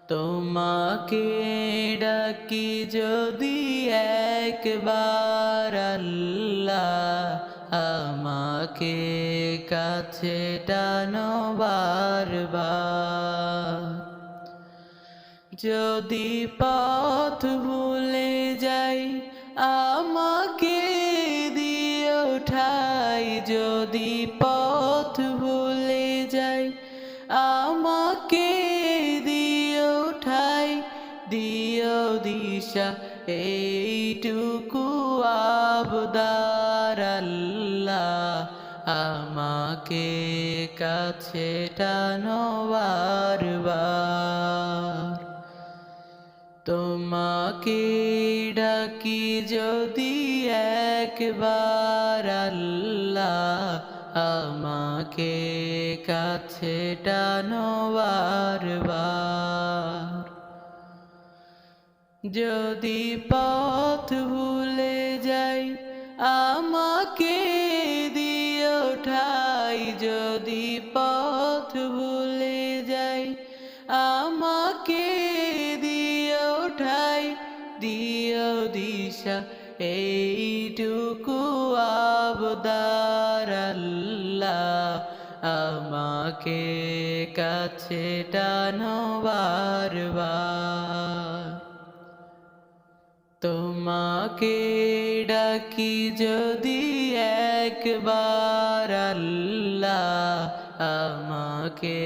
তোমাকে ডাকি যদি একবার আল্লাহ, আমাকে কাছে টানো বারবার। যদি পথ ভুলে যাই আমাকে দিও ঠাই, যদি পথ ভুলে যাই আমাকে দিও ঠাই, দিও দিশা এইটুকু আবদার আল্লাহ, আমাকে কাছে টানো বারবার। তোমাকে ডাকি যদি একবার আল্লাহ, আমাকে কাছে টানো বারবার। যদি পথ ভুলে যাই আমাকে দিও ঠাই, যদি পথ ভুলে যাই আমাকে দিও ঠাই, দিও দিশা এইটুকু আবদার আল্লাহ, আমাকে কাছে টানো বারবার। তোমাকে ডাকি যদি একবার আল্লাহ, আমাকে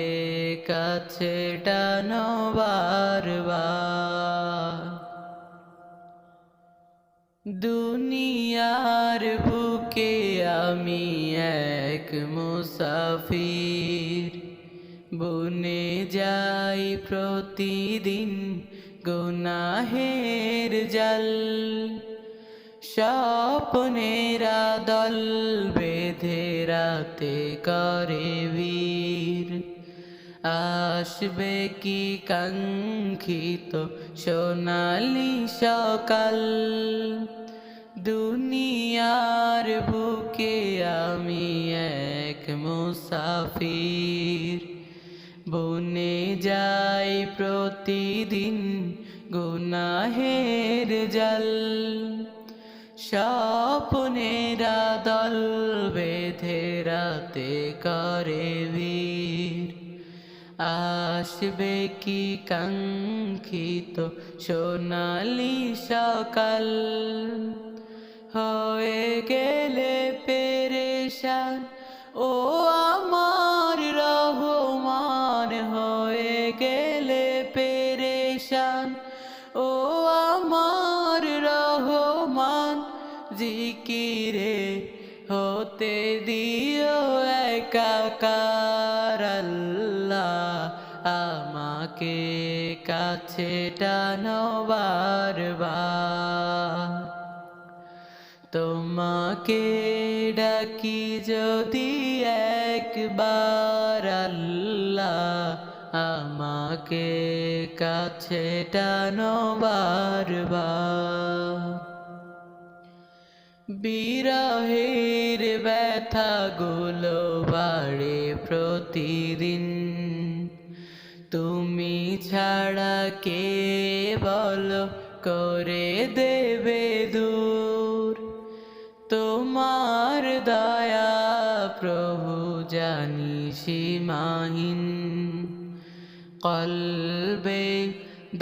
কাছে টানো বারবার। দুনিয়ার বুকে আমি এক মুসাফির, বনে যাই প্রতিদিন গুনাহের জাল। স্বপ্নেরা দল বেঁধে রাতে করে বীর, আসবে কি কাঙ্ক্ষিত সোনালি সকাল। দুনিয়ার বুকে আমি এক মুসাফির, বনে যাই প্রতিদিন গুনাহের জাল। স্বপ্নেরা দল বেঁধে রাতে করে বীর, আসবে কি কাঙ্ক্ষিত সোনালি সকাল। হয়ে গেলে পেরেশান ও আমার রহমান, হয়ে গেলে পেরেশান ও আমার রহমান। জিকিরে হতে দিও একাকার আল্লাহ, আমাকে কাছে টানো বারবার। তোমাকে ডাকি যদি একবার আল্লাহ, আমাকে কাছে টানো বারবার। বিরহের ব্যথাগুলো বাড়ে প্রতিদিন, তুমি ছাড়া কে বলো করে দেবে দূর। তোমার দয়া প্রভু জানি সীমাহীন, কলবে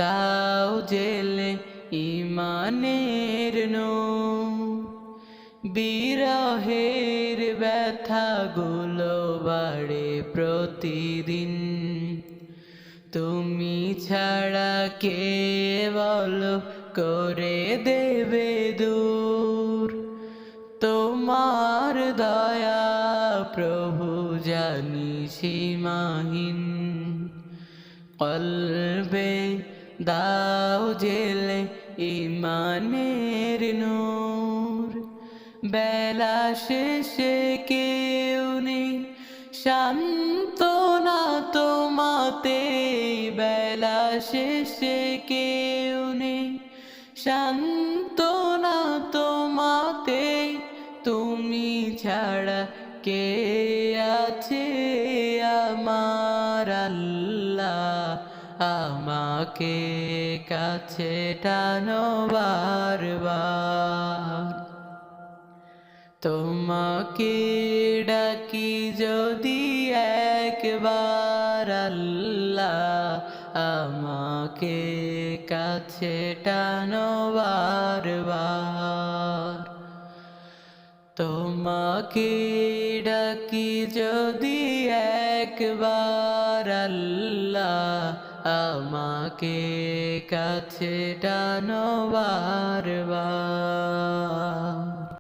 দাও জেলে ইমানের নূর। বিরহের ব্যথাগুলো বাড়ে প্রতিদিন, তুমি ছাড়া কে বলো করে দেবে দূর। তোমার দয়া প্রভু জানি সীমাহীন, কলবে দাও জেলে ইমানের নূর। বেলা শেষে কেউ নেই সান্ত্বনা তোমাতে, বেলা শেষে কেউ নেই সান্ত্বনা তোমাতে। তুমি ছাড়া কে আছে আমার আল্লাহ, আমাকে কাছে টানো বারবার। তোমাকে ডাকি যদি একবার আল্লাহ, আমাকে কাছে টানো বারবার। তোমাকে ডাকি যদি একবার আল্লাহ, আমাকে কাছে টানো বারবার।